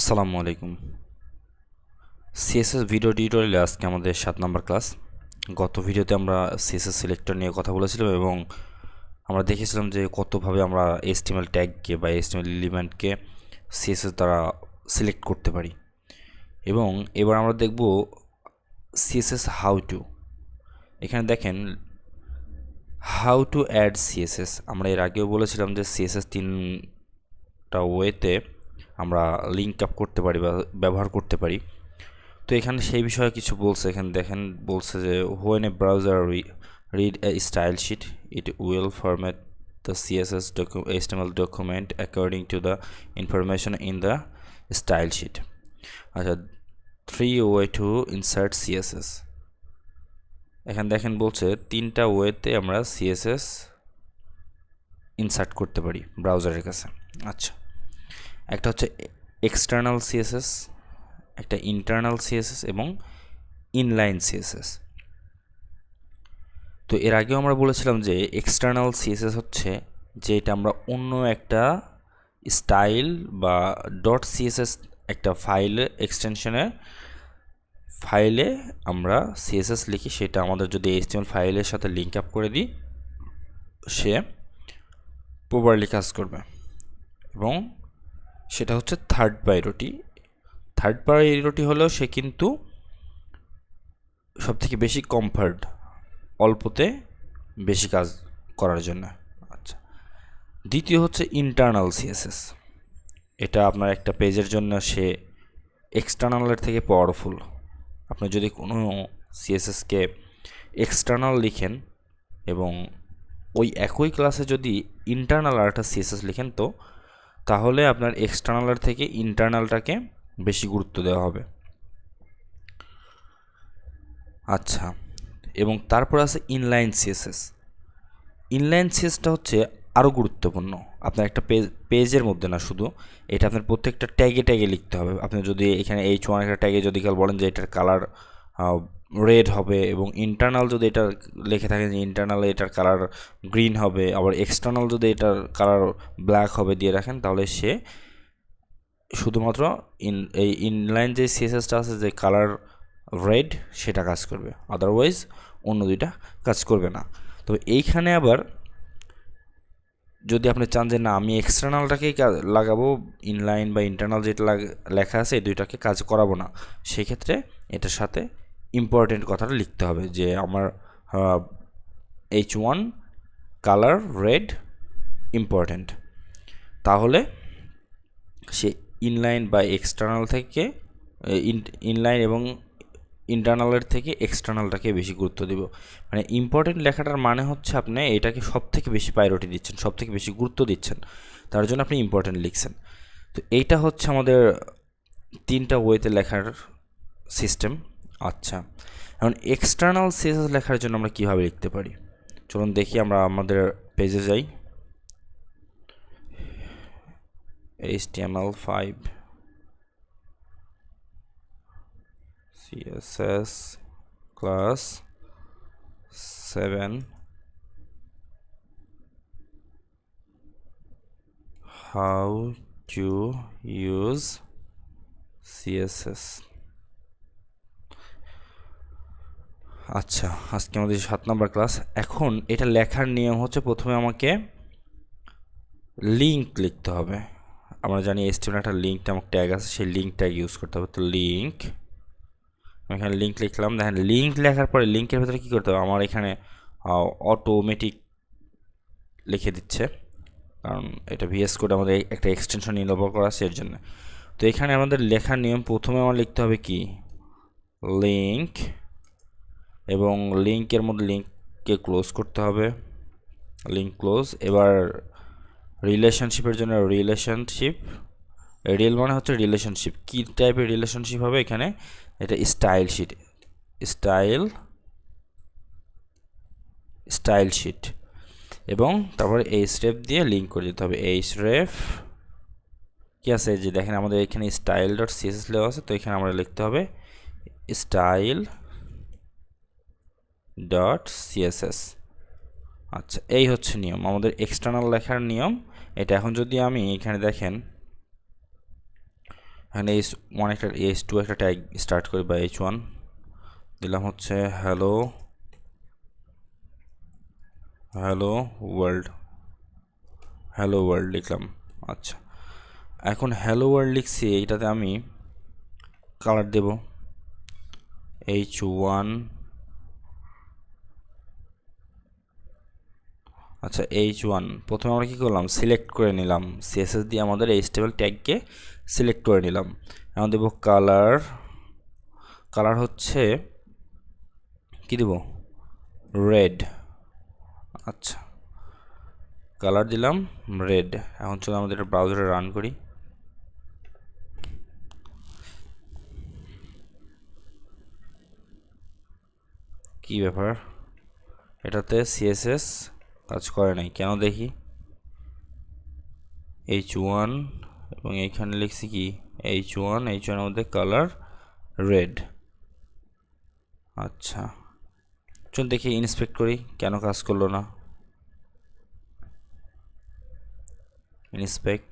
আসসালামু আলাইকুম। CSS video টিউটোরিয়ালে আজকে আমাদের 7 নম্বর ক্লাস। গত ভিডিওতে আমরা সিএসএস সিলেক্টর নিয়ে কথা বলেছিলাম এবং আমরা দেখেছিলাম যে কতভাবে আমরা HTML ট্যাগকে বা HTML এলিমেন্টকে সিএসএস দ্বারা সিলেক্ট করতে পারি। এবং এবার আমরা দেখব সিএসএস হাউ টু। এখানে দেখেন হাউ টু অ্যাড সিএসএস। আমরা এর আগেও বলেছিলাম যে সিএসএস 3টা ওয়েতে আমরা লিঙ্ক আপ করতে পারি বা ব্যবহার করতে পারি। তো এখানে সেই বিষয়ে কিছু বলছে। এখানে দেখেন বলছে যে when a browser read a style sheet it will format the CSS HTML document according to the information in the style sheet. আচ্ছা, 3 way to insert CSS। এখানে দেখেন বলছে 3টা ওয়েতে আমরা CSS ইনসার্ট করতে পারি ব্রাউজারের কাছে। আচ্ছা, একটা হচ্ছে এক্সটার্নাল CSS, একটা ইন্টারনাল CSS এবং ইনলাইন CSS। তো এর আগেও আমরা বলেছিলাম যে এক্সটার্নাল CSS হচ্ছে যে এটা আমরা অন্য একটা স্টাইল বা ডট CSS একটা ফাইলে আমরা CSS লিখি, সেটা আমাদের যদি HTML ফাইলের সাথে লিঙ্ক আপ করে দিই সে প্রপারলি কাজ করবে। এবং সেটা হচ্ছে থার্ড প্রায়োরিটি হলেও সে কিন্তু সবথেকে বেশি কমফর্ট, অল্পতে বেশি কাজ করার জন্য। আচ্ছা, দ্বিতীয় হচ্ছে ইন্টারনাল CSS। এটা আপনার একটা পেজের জন্য সে এক্সটার্নালের থেকে পাওয়ারফুল। আপনি যদি কোনো CSSকে এক্সটার্নাল লিখেন এবং ওই একই ক্লাসে যদি ইন্টারনাল আরেকটা CSS লিখেন তো তাহলে আপনার এক্সটার্নালের থেকে ইন্টারনালটাকে বেশি গুরুত্ব দেওয়া হবে। আচ্ছা, এবং তারপর আছে ইনলাইন CSSটা হচ্ছে আরও গুরুত্বপূর্ণ। আপনার একটা পেজের মধ্যে না শুধু, এটা আপনার প্রত্যেকটা ট্যাগে লিখতে হবে। আপনি যদি এখানে H1 একটা ট্যাগে যদি কাল বলেন যে এটার কালার রেড হবে এবং ইন্টারনাল যদি এটা লিখে থাকেন যে ইন্টারনালে এটার কালার গ্রিন হবে, আবার এক্সটার্নাল যদি এটার কালার ব্ল্যাক হবে দিয়ে রাখেন, তাহলে সে শুধুমাত্র এই ইনলাইন যে CSSটা আছে যে কালার রেড সেটা কাজ করবে, আদারওয়াইজ অন্য দুইটা কাজ করবে না। তো এইখানে আবার যদি আপনি চান যে না আমি এক্সটার্নালটাকেই লাগাবো, ইনলাইন বা ইন্টারনাল যেটা লেখা আছে এই দুইটাকে কাজ করাবো না, সেক্ষেত্রে এটার সাথে ইম্পর্টেন্ট কথাটা লিখতে হবে যে আমার H1 কালার রেড ইম্পর্টেন্ট। তাহলে সে ইনলাইন বা এক্সটার্নাল থেকে ইনলাইন এবং ইন্টারনালের থেকে এক্সটার্নালটাকে বেশি গুরুত্ব দেব। মানে ইম্পর্টেন্ট লেখাটার মানে হচ্ছে আপনি এটাকে সব থেকে বেশি প্রায়োরিটি দিচ্ছেন, সব থেকে বেশি গুরুত্ব দিচ্ছেন, তার জন্য আপনি ইম্পর্টেন্ট লিখছেন। তো এইটা হচ্ছে আমাদের 3টা ওয়েতে লেখার সিস্টেম। আচ্ছা, এখন এক্সটার্নাল CSS লেখার জন্য আমরা কীভাবে লিখতে পারি চলুন দেখি। আমরা আমাদের পেজে যাই, HTML5 CSS class 7 how to use CSS। আচ্ছা, আজকে আমাদের 7 নম্বর ক্লাস। এখন এটা লেখার নিয়ম হচ্ছে প্রথমে আমাকে লিঙ্ক লিখতে হবে। আমরা জানি HTML একটা লিঙ্ক নামক ট্যাগ আছে, সেই লিঙ্ক ট্যাগ ইউজ করতে হবে। তো লিঙ্ক, আমি এখানে লিঙ্ক লিখলাম। দেখেন লিঙ্ক লেখার পরে লিঙ্কের ভেতরে কী করতে হবে, আমার এখানে অটোমেটিক লিখে দিচ্ছে, কারণ এটা VS কোড আমাদের একটা এক্সটেনশন ইনস্টল করা আছে এর জন্য। তো এখানে আমাদের লেখার নিয়ম প্রথমে আমার লিখতে হবে কি লিঙ্ক, এবং লিঙ্কের মধ্যে লিঙ্ককে ক্লোজ করতে হবে, লিঙ্ক ক্লোজ। এবার রিলেশনশিপের জন্য রিলেশনশিপ, রিয়েল মানে হচ্ছে রিলেশনশিপ, কী টাইপের রিলেশনশিপ হবে এখানে, এটা স্টাইল শিট এবং তারপরে এই স্টেপ দিয়ে লিঙ্ক করে দিতে হবে। এই রেফ কি আছে যে দেখেন আমাদের এখানে স্টাইল ডট CSS লেখা আছে, তো এখানে আমরা লিখতে হবে স্টাইল ডট CSS। আচ্ছা, এই হচ্ছে নিয়ম আমাদের এক্সটার্নাল লেখার নিয়ম এটা। এখন যদি আমি এখানে দেখেন এখানে H1 একটা H2 একটা ট্যাগ স্টার্ট করি বা H1 দিলাম হচ্ছে হ্যালো ওয়ার্ল্ড লিখলাম। আচ্ছা, এখন হ্যালো ওয়ার্ল্ড লিখছি, এইটাতে আমি কালার দেব H1। আচ্ছা, H1 প্রথমে আমরা কি করলাম, সিলেক্ট করে নিলাম CSS দিয়ে আমাদের HTML ট্যাগকে সিলেক্ট করে নিলাম। এখন দেব কালার হচ্ছে কি দেব, রেড। আচ্ছা, কালার দিলাম রেড। এখন চলো আমাদের এটা ব্রাউজারে রান করি। কি ব্যাপার, এটাতে CSS কাজ করে নাই কেন দেখি। H1 এবং এইখানে লিখছি কি H1 এর মধ্যে কালার রেড। আচ্ছা, চল দেখি ইন্সপেক্ট করি কেন কাজ করলো না। ইন্সপেক্ট,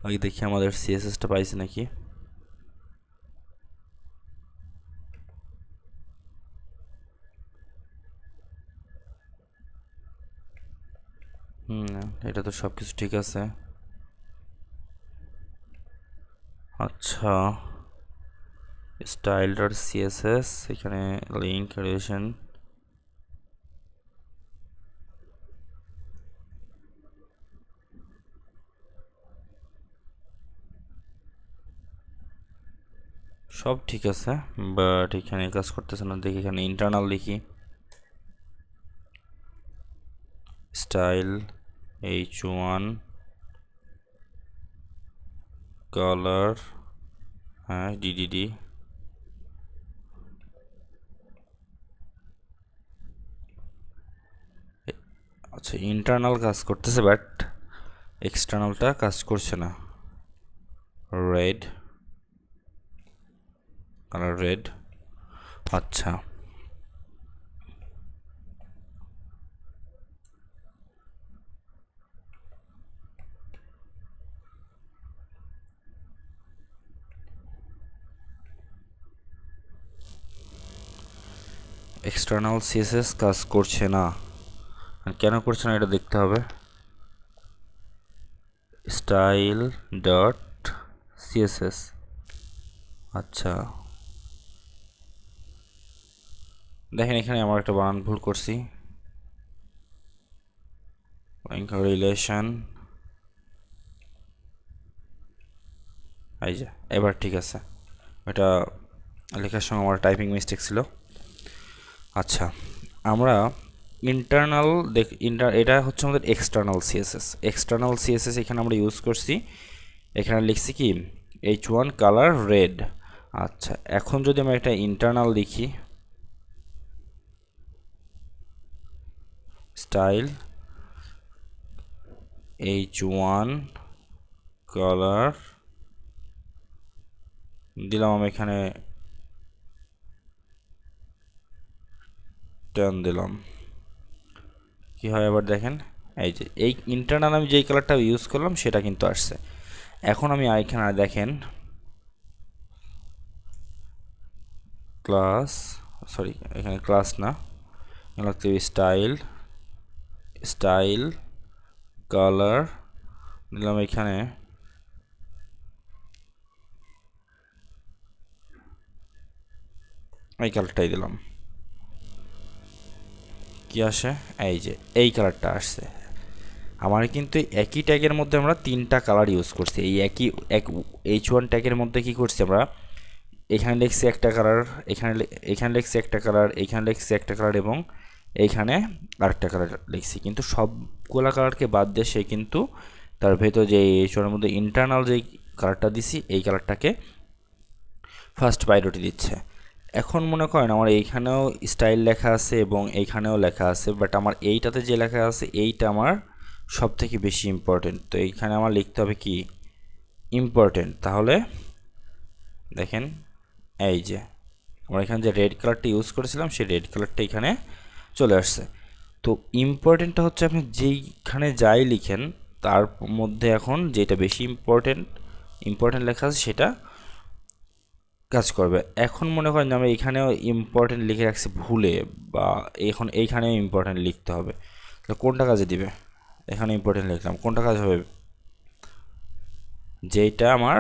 আগে দেখি আমাদের CSSটা পাইছে নাকি। এটা তো সব কিছু ঠিক আছে। আচ্ছা, স্টাইল CSS, এখানে লিঙ্ক রিলেশন, সব ঠিক আছে, বাট এখানে কাজ করতেছে না। দেখি এখানে ইন্টারনাল লিখি, স্টাইল H1 কালার, হ্যাঁ ডিডিডি। আচ্ছা, ইন্টারনাল কাজ করতেছে বাট এক্সটার্নালটা কাজ করছে না। Red, colour red. আচ্ছা, এক্সটার্নাল CSS কাজ করছে না, কেন করছে না এটা দেখতে হবে। স্টাইল ডট CSS, আচ্ছা দেখেন এখানে আমার একটা বানান ভুল করছি। লিঙ্ক রিলেশন, এই যে এবার ঠিক আছে। এটা লেখার সময় আমার টাইপিং মিস্টেক ছিল। আচ্ছা, আমরা ইন্টারনাল এটা হচ্ছে আমাদের এক্সটার্নাল CSS এখানে আমরা ইউজ করছি। এখানে লিখছি কি H1 কালার রেড। আচ্ছা, এখন যদি আমরা একটা ইন্টারনাল লিখি, স্টাইল H1 কালার দিলাম, আমি এখানে 10 দিলাম, কি হয় আবার দেখেন, এই যে এই ইন্টারনাল আমি যেই কালারটা ইউজ করলাম সেটা কিন্তু আসছে। এখন আমি এখানে দেখেন ক্লাস, সরি এখানে ক্লাস না, লাগতে স্টাইল কালার দিলাম, এখানে এই কালারটাই দিলাম, কি আসে, এই যে এই কালারটা আসছে। আমার কিন্তু একই ট্যাগের মধ্যে আমরা তিনটা কালার ইউজ করছি। এই H1 ট্যাগের মধ্যে কি করছি আমরা, এখানে লিখছি একটা কালার, এখানে লিখছি একটা কালার, এখানে লিখছি একটা কালার এবং এইখানে আরেকটা কালার লিখছি, কিন্তু সবগুলা কালারকে বাদ দিয়ে সে কিন্তু তার ভেতর যে H1 এর মধ্যে ইন্টারনাল যেই কালারটা দিছি এই কালারটাকে ফার্স্ট প্রায়োরিটি দিচ্ছে। এখন মনে করেন আমার এইখানেও স্টাইল লেখা আছে এবং এইখানেও লেখা আছে, বাট আমার এইটাতে যে লেখা আছে এইটা আমার সব থেকে বেশি ইম্পর্টেন্ট। তো এইখানে আমার লিখতে হবে কি ইম্পর্টেন্ট। তাহলে দেখেন এই যে আমরা এখানে যে রেড কালারটা ইউজ করেছিলাম সেই রেড কালারটা এখানে চলে আসছে। তো ইম্পর্টেন্টটা হচ্ছে আপনি যেইখানে যাই লিখেন তার মধ্যে এখন যেটা বেশি ইম্পর্টেন্ট লেখা আছে সেটা কাজ করবে। এখন মনে করেন যে আমরা এখানেও ইম্পর্টেন্ট লিখে রাখছি ভুলে, বা এখন এইখানেও ইম্পর্টেন্ট লিখতে হবে, তাহলে কোনটা কাজে দিবে? এখানে ইম্পর্টেন্ট লিখলাম, কোনটা কাজ হবে? যেটা আমার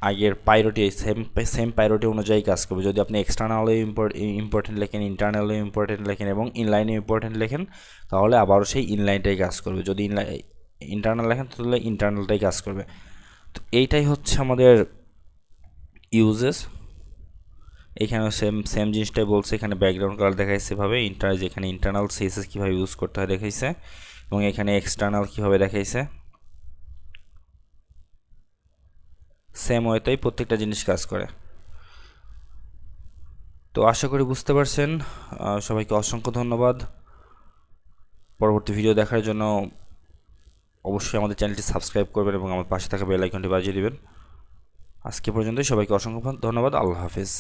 আগের পাইরটি সেম পাইরটি অনুযায়ী কাজ করবে। যদি আপনি এক্সটার্নালে ইম্পর্টেন্ট লেখেন, ইন্টারনালে ইম্পর্টেন্ট লেখেন এবং ইনলাইনে ইম্পর্টেন্ট লেখেন, তাহলে আবারও সেই ইনলাইনটাই কাজ করবে। যদি ইন্টারনাল লেখেন তাহলে ইন্টারনালটাই কাজ করবে। তো এইটাই হচ্ছে আমাদের ইউজেস। এখানেও সেম জিনিসটাই বলছে, এখানে ব্যাকগ্রাউন্ড কালার দেখাইছে এভাবে, যেখানে ইন্টারনাল সিএসএস কীভাবে ইউজ করতে হয় দেখাইছে, এবং এখানে এক্সটার্নাল কীভাবে দেখাইছে। সেম ওয়েতেই প্রত্যেকটা জিনিস কাজ করে। তো আশা করি বুঝতে পারছেন। সবাইকে অসংখ্য ধন্যবাদ। পরবর্তী ভিডিও দেখার জন্য অবশ্যই আমাদের চ্যানেলটি সাবস্ক্রাইব করবেন এবং আমার পাশে থাকা বেল আইকনটি বাজিয়ে দিবেন। আজকে পর্যন্তই, সবাইকে অসংখ্য ধন্যবাদ। আল্লাহ হাফেজ।